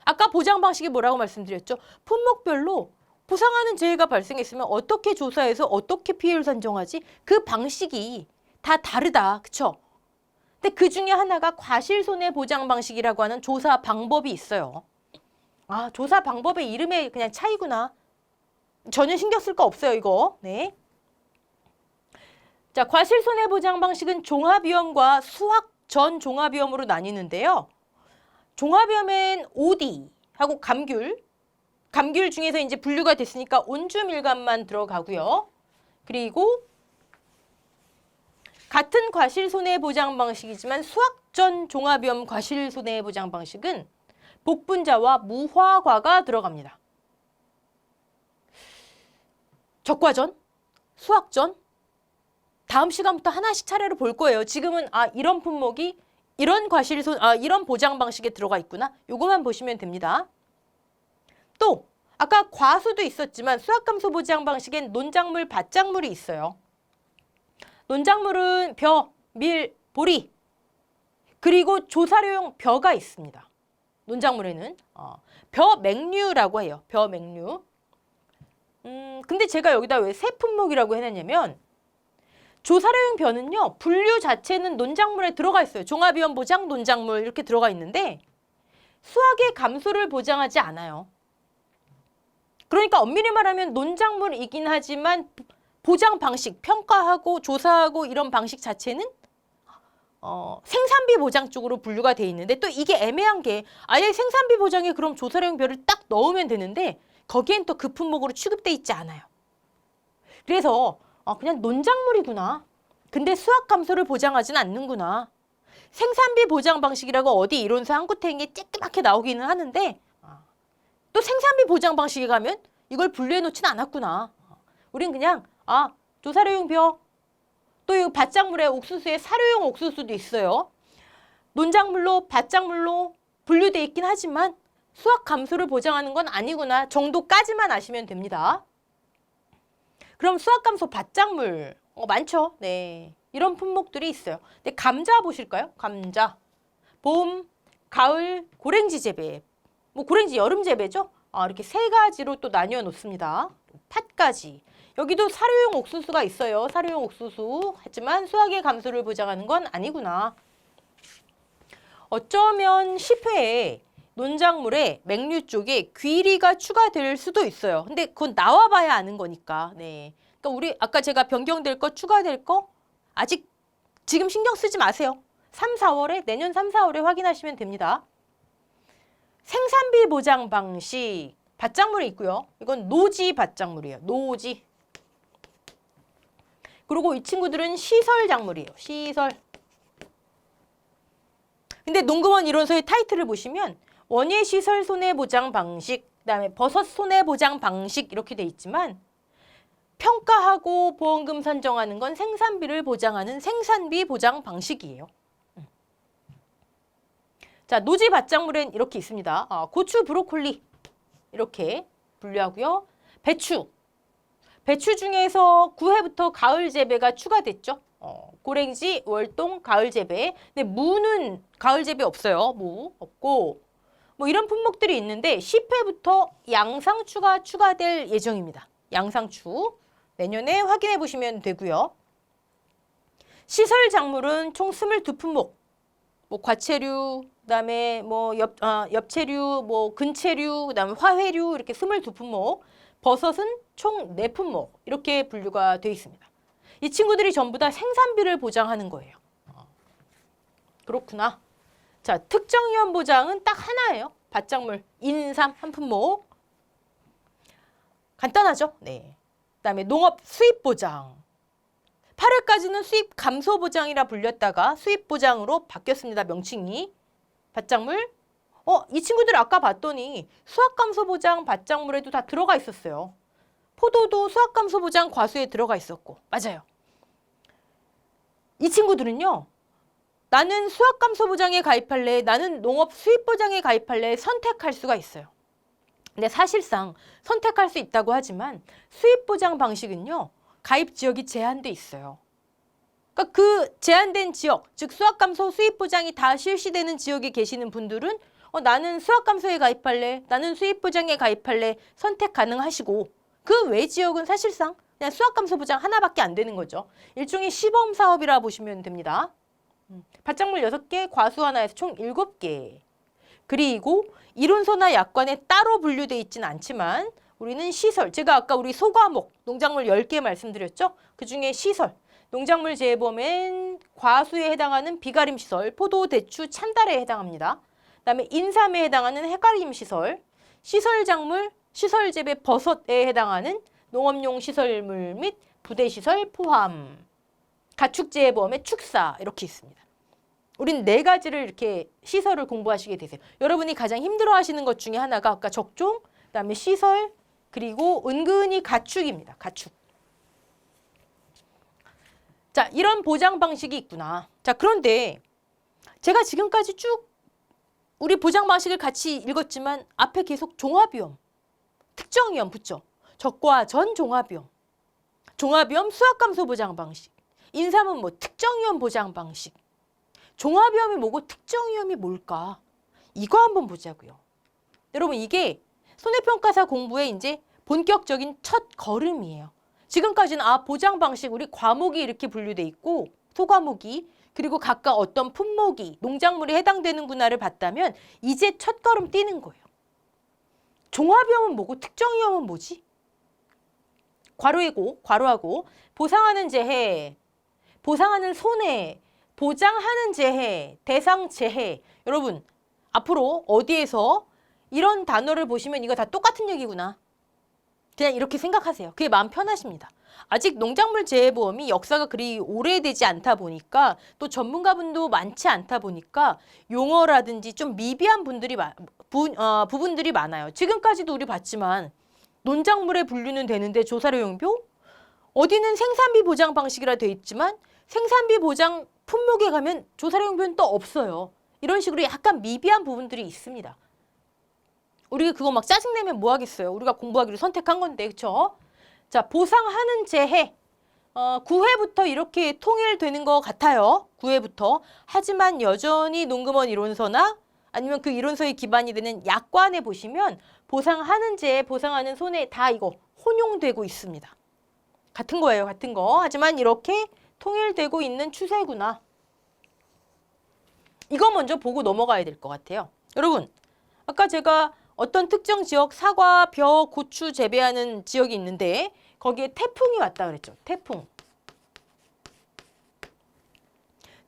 아까 보장 방식이 뭐라고 말씀드렸죠? 품목별로 보상하는 재해가 발생했으면 어떻게 조사해서 어떻게 피해를 산정하지? 그 방식이 다 다르다. 그쵸? 근데 그 중에 하나가 과실손해보장 방식이라고 하는 조사 방법이 있어요. 조사 방법의 이름의 그냥 차이구나. 전혀 신경 쓸 거 없어요, 이거. 네. 자, 과실손해보장 방식은 종합위험과 수확 전 종합위험으로 나뉘는데요. 종합위험엔 OD하고 감귤 중에서 이제 분류가 됐으니까 온주밀감만 들어가고요. 그리고 같은 과실 손해보장 방식이지만 수학전 종합위험 과실 손해보장 방식은 복분자와 무화과가 들어갑니다. 적과전, 수학전, 다음 시간부터 하나씩 차례로 볼 거예요. 지금은 이런 품목이 이런 이런 보장 방식에 들어가 있구나. 요거만 보시면 됩니다. 또 아까 과수도 있었지만 수학감소 보장 방식엔 논작물, 밭작물이 있어요. 논작물은 벼, 밀, 보리, 그리고 조사료용 벼가 있습니다. 논작물에는 벼맹류라고 해요. 벼맹류. 근데 제가 여기다 왜 세 품목이라고 해놨냐면 조사료용 벼는요. 분류 자체는 논작물에 들어가 있어요. 종합위험 보장, 논작물 이렇게 들어가 있는데 수학의 감소를 보장하지 않아요. 그러니까 엄밀히 말하면 논작물이긴 하지만 보장 방식, 평가하고 조사하고 이런 방식 자체는 생산비 보장 쪽으로 분류가 돼 있는데 또 이게 애매한 게 아예 생산비 보장에 그럼 조사료용 벼를 딱 넣으면 되는데 거기엔 또 그 품목으로 취급돼 있지 않아요. 그래서 그냥 논작물이구나. 근데 수학 감소를 보장하진 않는구나. 생산비 보장 방식이라고 어디 이론서 한 구탱이에 쬐끄맣게 나오기는 하는데 또 생산비 보장 방식에 가면 이걸 분류해 놓지는 않았구나. 우린 그냥 조사료용 벼, 또 이 밭작물에 옥수수에 사료용 옥수수도 있어요. 논작물로 밭작물로 분류돼 있긴 하지만 수학 감소를 보장하는 건 아니구나 정도까지만 아시면 됩니다. 그럼 수학 감소 밭작물 많죠? 네, 이런 품목들이 있어요. 근데 감자 보실까요? 감자, 봄, 가을, 고랭지 재배, 고랭지 여름 재배죠? 이렇게 세 가지로 또 나뉘어 놓습니다. 팥까지. 여기도 사료용 옥수수가 있어요. 사료용 옥수수. 하지만 수학의 감소를 보장하는 건 아니구나. 어쩌면 10회에 논작물에 맹류 쪽에 귀리가 추가될 수도 있어요. 근데 그건 나와봐야 아는 거니까. 네. 그러니까 우리 아까 제가 변경될 거, 추가될 거 아직 지금 신경 쓰지 마세요. 3, 4월에 내년 3, 4월에 확인하시면 됩니다. 생산비 보장 방식 밭작물이 있고요. 이건 노지 밭작물이에요. 노지. 그리고 이 친구들은 시설 작물이에요. 시설. 근데 농금원 이론서의 타이틀을 보시면 원예 시설 손해보장 방식, 그다음에 버섯 손해보장 방식 이렇게 돼 있지만 평가하고 보험금 산정하는 건 생산비를 보장하는 생산비 보장 방식이에요. 자, 노지 밭작물엔 이렇게 있습니다. 고추, 브로콜리 이렇게 분류하고요. 배추. 배추 중에서 9회부터 가을 재배가 추가됐죠. 고랭지, 월동, 가을 재배. 근데 무는 가을 재배 없어요. 무 없고 이런 품목들이 있는데 10회부터 양상추가 추가될 예정입니다. 양상추 내년에 확인해 보시면 되고요. 시설 작물은 총 22품목. 과채류, 그다음에 엽채류, 근채류, 그다음에 화훼류 이렇게 22품목. 버섯은 총 4품목 이렇게 분류가 되어 있습니다. 이 친구들이 전부 다 생산비를 보장하는 거예요. 그렇구나. 자, 특정위험 보장은 딱 하나예요. 밭작물, 인삼 한 품목. 간단하죠? 네. 그다음에 농업 수입 보장. 8회까지는 수입 감소 보장이라 불렸다가 수입 보장으로 바뀌었습니다. 명칭이. 밭작물. 이 친구들 아까 봤더니 수확감소 보장 밭작물에도 다 들어가 있었어요. 포도도 수확감소 보장 과수에 들어가 있었고. 맞아요. 이 친구들은요. 나는 수확감소 보장에 가입할래, 나는 농업 수입 보장에 가입할래 선택할 수가 있어요. 근데 사실상 선택할 수 있다고 하지만 수입 보장 방식은요. 가입 지역이 제한돼 있어요. 그러니까 그 제한된 지역, 즉 수확감소 수입 보장이 다 실시되는 지역에 계시는 분들은 나는 수학감소에 가입할래, 나는 수입보장에 가입할래 선택 가능하시고 그 외 지역은 사실상 그냥 수학감소 보장 하나밖에 안 되는 거죠. 일종의 시범 사업이라 보시면 됩니다. 밭작물 6개, 과수 하나에서 총 7개. 그리고 이론서나 약관에 따로 분류되어 있지는 않지만 우리는 시설, 제가 아까 우리 소과목, 농작물 10개 말씀드렸죠? 그중에 시설, 농작물 재배범엔 과수에 해당하는 비가림 시설, 포도, 대추, 찬달에 해당합니다. 그다음에 인삼에 해당하는 해가림 시설, 시설 작물, 시설 재배 버섯에 해당하는 농업용 시설물 및 부대시설 포함, 가축재해보험의 축사 이렇게 있습니다. 우린 네 가지를 이렇게 시설을 공부하시게 되세요. 여러분이 가장 힘들어하시는 것 중에 하나가 아까 적종, 그다음에 시설, 그리고 은근히 가축입니다. 가축. 자, 이런 보장 방식이 있구나. 자, 그런데 제가 지금까지 쭉 우리 보장 방식을 같이 읽었지만 앞에 계속 종합위험, 특정위험 붙죠. 적과 전 종합위험, 종합위험 수학감소 보장 방식, 인삼은 뭐 특정위험 보장 방식. 종합위험이 뭐고 특정위험이 뭘까? 이거 한번 보자고요. 여러분 이게 손해평가사 공부의 이제 본격적인 첫 걸음이에요. 지금까지는 보장 방식 우리 과목이 이렇게 분류돼 있고 소과목이 그리고 각각 어떤 품목이 농작물에 해당되는구나를 봤다면 이제 첫 걸음 뛰는 거예요. 종합위험은 뭐고 특정위험은 뭐지? 괄호하고 보상하는 재해, 보상하는 손해, 보장하는 재해, 대상 재해. 여러분 앞으로 어디에서 이런 단어를 보시면 이거 다 똑같은 얘기구나. 그냥 이렇게 생각하세요. 그게 마음 편하십니다. 아직 농작물 재해보험이 역사가 그리 오래되지 않다 보니까 또 전문가분도 많지 않다 보니까 용어라든지 좀 미비한 부분들이 많아요. 지금까지도 우리 봤지만 농작물에 분류는 되는데 조사료용표? 어디는 생산비 보장 방식이라 돼 있지만 생산비 보장 품목에 가면 조사료용표는 또 없어요. 이런 식으로 약간 미비한 부분들이 있습니다. 우리가 그거 막 짜증내면 뭐 하겠어요. 우리가 공부하기로 선택한 건데, 그쵸? 자, 보상하는 재해. 9회부터 이렇게 통일되는 것 같아요. 9회부터. 하지만 여전히 농금원 이론서나 아니면 그 이론서에 기반이 되는 약관에 보시면 보상하는 재해, 보상하는 손해 다 이거 혼용되고 있습니다. 같은 거예요. 같은 거. 하지만 이렇게 통일되고 있는 추세구나. 이거 먼저 보고 넘어가야 될 것 같아요. 여러분, 아까 제가 어떤 특정 지역 사과, 벼, 고추 재배하는 지역이 있는데 거기에 태풍이 왔다 그랬죠. 태풍.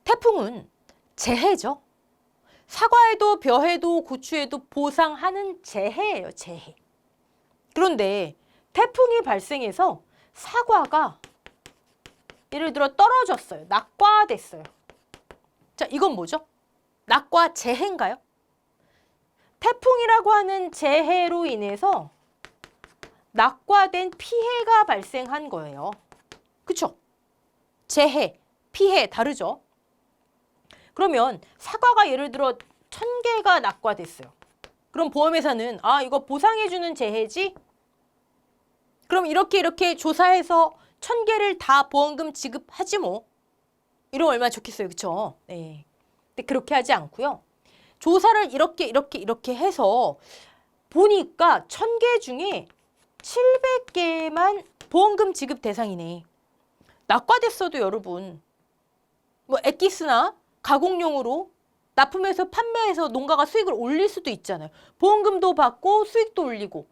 태풍은 재해죠. 사과에도 벼에도 고추에도 보상하는 재해예요. 재해. 그런데 태풍이 발생해서 사과가 예를 들어 떨어졌어요. 낙과됐어요. 자, 이건 뭐죠? 낙과 재해인가요? 태풍이라고 하는 재해로 인해서 낙과된 피해가 발생한 거예요. 그쵸? 재해, 피해 다르죠? 그러면 사과가 예를 들어 1000개가 낙과됐어요. 그럼 보험회사는 이거 보상해주는 재해지? 그럼 이렇게 조사해서 1000개를 다 보험금 지급하지 뭐. 이러면 얼마나 좋겠어요. 그쵸? 네. 근데 그렇게 하지 않고요. 조사를 이렇게 해서 보니까 1000개 중에 700개만 보험금 지급 대상이네. 낙과됐어도 여러분 뭐 엑기스나 가공용으로 납품해서 판매해서 농가가 수익을 올릴 수도 있잖아요. 보험금도 받고 수익도 올리고.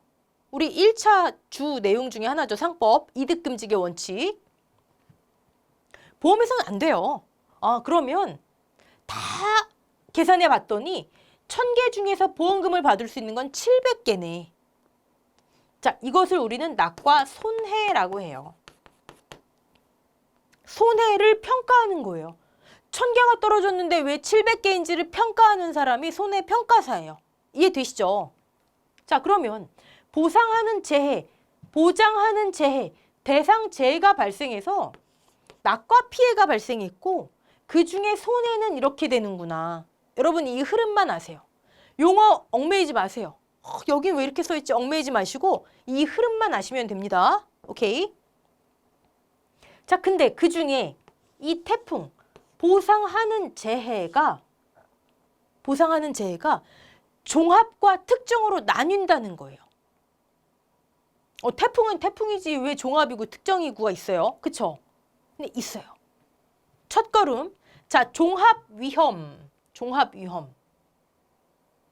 우리 1차 주 내용 중에 하나죠. 상법, 이득금지의 원칙. 보험에서는 안 돼요. 그러면 다 계산해 봤더니 1000개 중에서 보험금을 받을 수 있는 건 700개네. 자, 이것을 우리는 낙과 손해라고 해요. 손해를 평가하는 거예요. 1000개가 떨어졌는데 왜 700개인지를 평가하는 사람이 손해평가사예요. 이해되시죠? 자, 그러면 보상하는 재해, 보장하는 재해, 대상 재해가 발생해서 낙과 피해가 발생했고 그 중에 손해는 이렇게 되는구나. 여러분 이 흐름만 아세요. 용어 얽매이지 마세요. 여긴 왜 이렇게 써있지? 얽매이지 마시고 이 흐름만 아시면 됩니다. 오케이? 자, 근데 그 중에 이 태풍, 보상하는 재해가 종합과 특정으로 나뉜다는 거예요. 태풍은 태풍이지 왜 종합이고 특정이고가 있어요? 그쵸? 근데 있어요. 첫걸음. 자, 종합위험.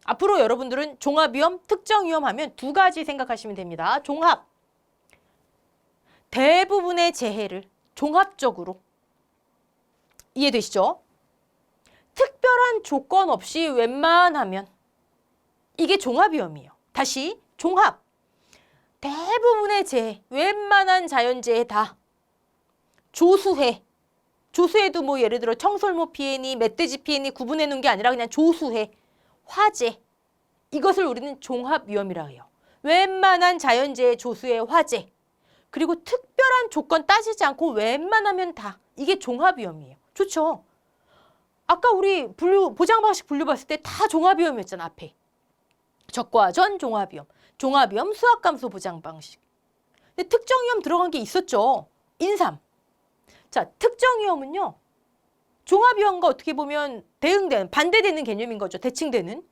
앞으로 여러분들은 종합위험, 특정위험 하면 두 가지 생각하시면 됩니다. 종합. 대부분의 재해를 종합적으로. 이해되시죠? 특별한 조건 없이 웬만하면 이게 종합위험이에요. 다시 종합. 대부분의 재해, 웬만한 자연재해 다 조수해. 조수해도 뭐 예를 들어 청설모 피해니 멧돼지 피해니 구분해 놓은 게 아니라 그냥 조수해. 화재. 이것을 우리는 종합위험이라 해요. 웬만한 자연재해, 조수해, 화재. 그리고 특별한 조건 따지지 않고 웬만하면 다. 이게 종합위험이에요. 좋죠? 아까 우리 보장 방식 분류 봤을 때 다 종합위험이었잖아, 앞에. 적과 전 종합위험. 종합위험 수학감소 보장 방식. 근데 특정위험 들어간 게 있었죠. 인삼. 자, 특정위험은요. 종합위험과 어떻게 보면 대응되는, 반대되는 개념인 거죠. 대칭되는.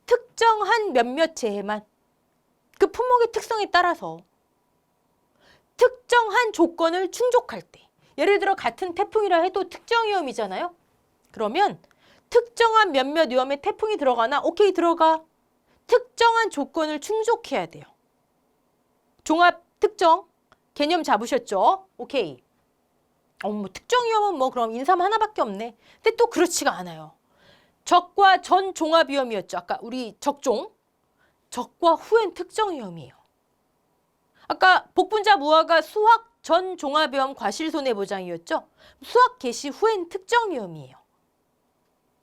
특정한 몇몇 재해만 그 품목의 특성에 따라서 특정한 조건을 충족할 때 예를 들어 같은 태풍이라 해도 특정 위험이잖아요. 그러면 특정한 몇몇 위험에 태풍이 들어가나 오케이 들어가. 특정한 조건을 충족해야 돼요. 종합 특정 개념 잡으셨죠? 오케이. 뭐 특정 위험은 뭐 그럼 인삼 하나밖에 없네. 근데 또 그렇지가 않아요. 적과 전 종합 위험이었죠. 아까 우리 적종. 적과 후엔 특정 위험이에요. 아까 복분자 무화과 수확 전 종합 위험 과실 손해 보장이었죠. 수확 개시 후엔 특정 위험이에요.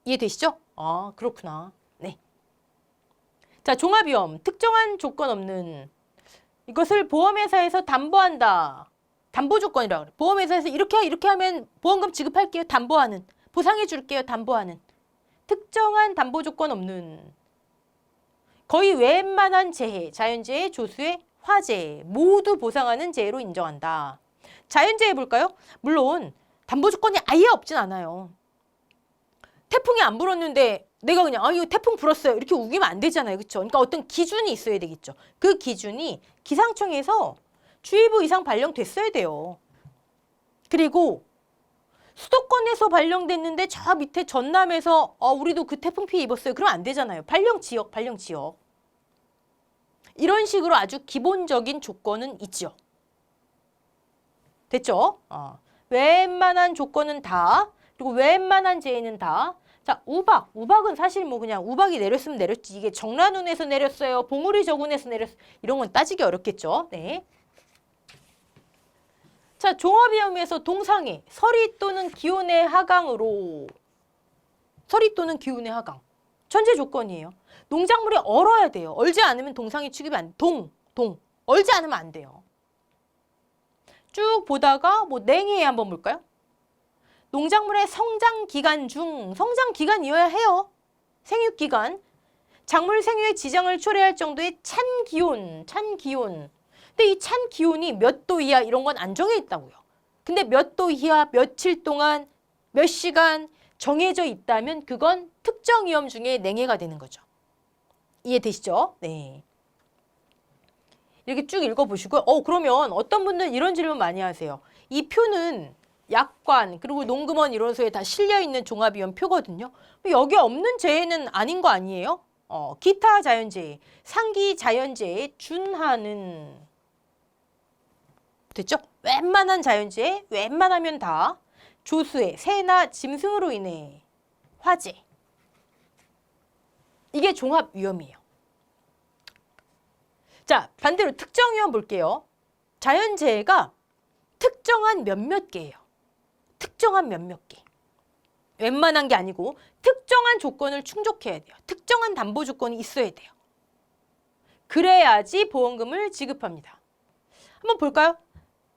이해되시죠? 아, 그렇구나. 네. 자, 종합 위험 특정한 조건 없는 이것을 보험회사에서 담보한다. 담보 조건이라고 그래. 보험회사에서 이렇게 하면 보험금 지급할게요. 담보하는. 보상해 줄게요. 담보하는. 특정한 담보 조건 없는 거의 웬만한 재해, 자연재해, 조수해, 화재 모두 보상하는 재해로 인정한다. 자연재해 볼까요? 물론 담보 조건이 아예 없진 않아요. 태풍이 안 불었는데 내가 그냥 이거 태풍 불었어요 이렇게 우기면 안 되잖아요. 그렇죠? 그러니까 어떤 기준이 있어야 되겠죠. 그 기준이 기상청에서 주의보 이상 발령됐어야 돼요. 그리고 수도권에서 발령됐는데 저 밑에 전남에서 우리도 그 태풍 피해 입었어요. 그러면 안 되잖아요. 발령 지역. 이런 식으로 아주 기본적인 조건은 있죠. 됐죠? 웬만한 조건은 다, 그리고 웬만한 재해는 다. 자, 우박. 우박은 사실 뭐 그냥 우박이 내렸으면 내렸지. 이게 정란운에서 내렸어요. 봉우리 저군에서 내렸어요. 이런 건 따지기 어렵겠죠. 네. 자, 종합위험에서 동상해. 서리 또는 기온의 하강으로. 서리 또는 기온의 하강. 전제 조건이에요. 농작물이 얼어야 돼요. 얼지 않으면 동상해 취급이 안 돼. 얼지 않으면 안 돼요. 쭉 보다가 뭐 냉해 한번 볼까요? 농작물의 성장 기간 중 성장 기간이어야 해요. 생육 기간. 작물 생육에 지장을 초래할 정도의 찬 기온. 근데 이 찬 기온이 몇 도 이하 이런 건 안 정해 있다고요. 근데 몇 도 이하 며칠 동안 몇 시간 정해져 있다면 그건 특정 위험 중에 냉해가 되는 거죠. 이해되시죠? 네. 이렇게 쭉 읽어보시고요. 그러면 어떤 분들은 이런 질문 많이 하세요. 이 표는 약관 그리고 농금원 이론서에 다 실려있는 종합위험 표거든요. 여기 없는 재해는 아닌 거 아니에요? 기타 자연재해, 상기 자연재해에 준하는 됐죠? 웬만한 자연재해, 웬만하면 다 조수해, 새나 짐승으로 인해 화재. 이게 종합위험이에요. 자, 반대로 특정위험 볼게요. 자연재해가 특정한 몇몇 개예요. 특정한 몇몇 개. 웬만한 게 아니고 특정한 조건을 충족해야 돼요. 특정한 담보 조건이 있어야 돼요. 그래야지 보험금을 지급합니다. 한번 볼까요?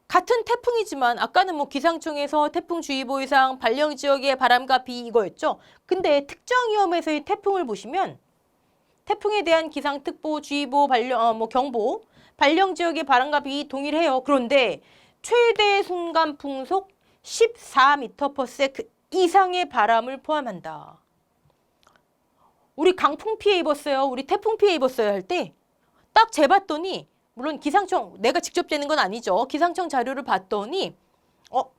같은 태풍이지만 아까는 뭐 기상청에서 태풍주의보 이상 발령 지역의 바람과 비 이거였죠. 근데 특정위험에서의 태풍을 보시면 태풍에 대한 기상특보, 주의보, 경보, 발령 지역의 바람과 비 동일해요. 그런데 최대 순간 풍속 14m/s 이상의 바람을 포함한다. 우리 강풍 피해 입었어요. 우리 태풍 피해 입었어요 할 때 딱 재봤더니 물론 기상청 내가 직접 재는 건 아니죠. 기상청 자료를 봤더니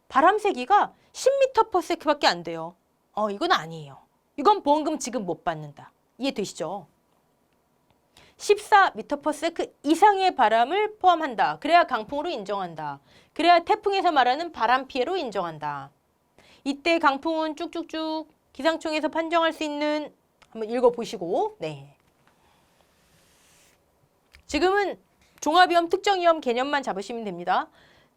바람 세기가 10m/s밖에 안 돼요. 이건 아니에요. 이건 보험금 지급 못 받는다. 이해되시죠? 14m/s 이상의 바람을 포함한다. 그래야 강풍으로 인정한다. 그래야 태풍에서 말하는 바람 피해로 인정한다. 이때 강풍은 쭉쭉쭉 기상청에서 판정할 수 있는 한번 읽어보시고 네. 지금은 종합위험, 특정위험 개념만 잡으시면 됩니다.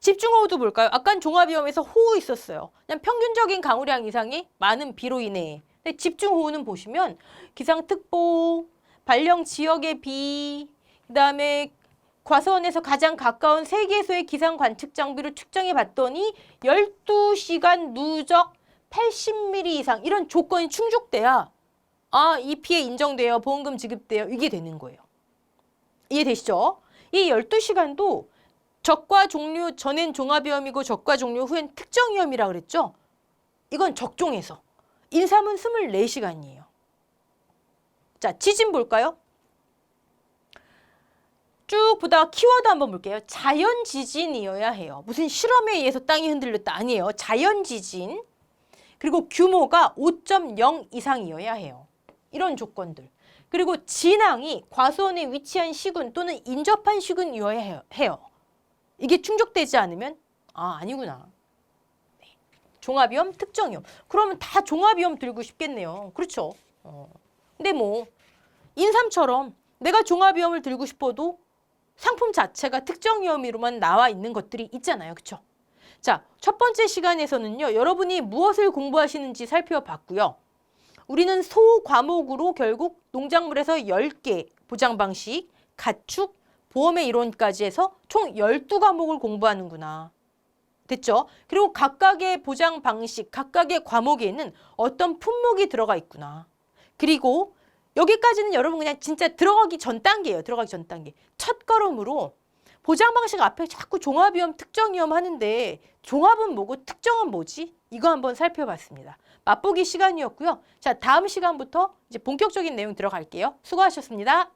집중호우도 볼까요? 아까 종합위험에서 호우 있었어요. 그냥 평균적인 강우량 이상이 많은 비로 인해. 근데 집중호우는 보시면 기상특보, 발령 지역의 비, 그다음에 과수원에서 가장 가까운 3개소의 기상 관측 장비로 측정해 봤더니 12시간 누적 80mm 이상 이런 조건이 충족돼야 이 피해 인정돼요. 보험금 지급돼요. 이게 되는 거예요. 이해되시죠? 이 12시간도 적과 종료 전엔 종합위험이고 적과 종료 후엔 특정위험이라 그랬죠? 이건 적종에서. 인삼은 24시간이에요. 자, 지진 볼까요? 쭉 보다가 키워드 한번 볼게요. 자연 지진이어야 해요. 무슨 실험에 의해서 땅이 흔들렸다 아니에요. 자연 지진. 그리고 규모가 5.0 이상이어야 해요. 이런 조건들. 그리고 진앙이 과수원에 위치한 시군 또는 인접한 시군이어야 해요. 이게 충족되지 않으면 아니구나. 네. 종합위험, 특정위험. 그러면 다 종합위험 들고 싶겠네요. 그렇죠. 근데 뭐 인삼처럼 내가 종합위험을 들고 싶어도 상품 자체가 특정위험으로만 나와 있는 것들이 있잖아요. 그렇죠? 자, 첫 번째 시간에서는요. 여러분이 무엇을 공부하시는지 살펴봤고요. 우리는 소 과목으로 결국 농작물에서 10개 보장 방식, 가축, 보험의 이론까지 해서 총 12과목을 공부하는구나. 됐죠? 그리고 각각의 보장 방식, 각각의 과목에는 어떤 품목이 들어가 있구나. 그리고 여기까지는 여러분 그냥 진짜 들어가기 전 단계예요. 들어가기 전 단계. 첫 걸음으로 보장 방식 앞에 자꾸 종합위험, 특정위험 하는데 종합은 뭐고 특정은 뭐지? 이거 한번 살펴봤습니다. 맛보기 시간이었고요. 자, 다음 시간부터 이제 본격적인 내용 들어갈게요. 수고하셨습니다.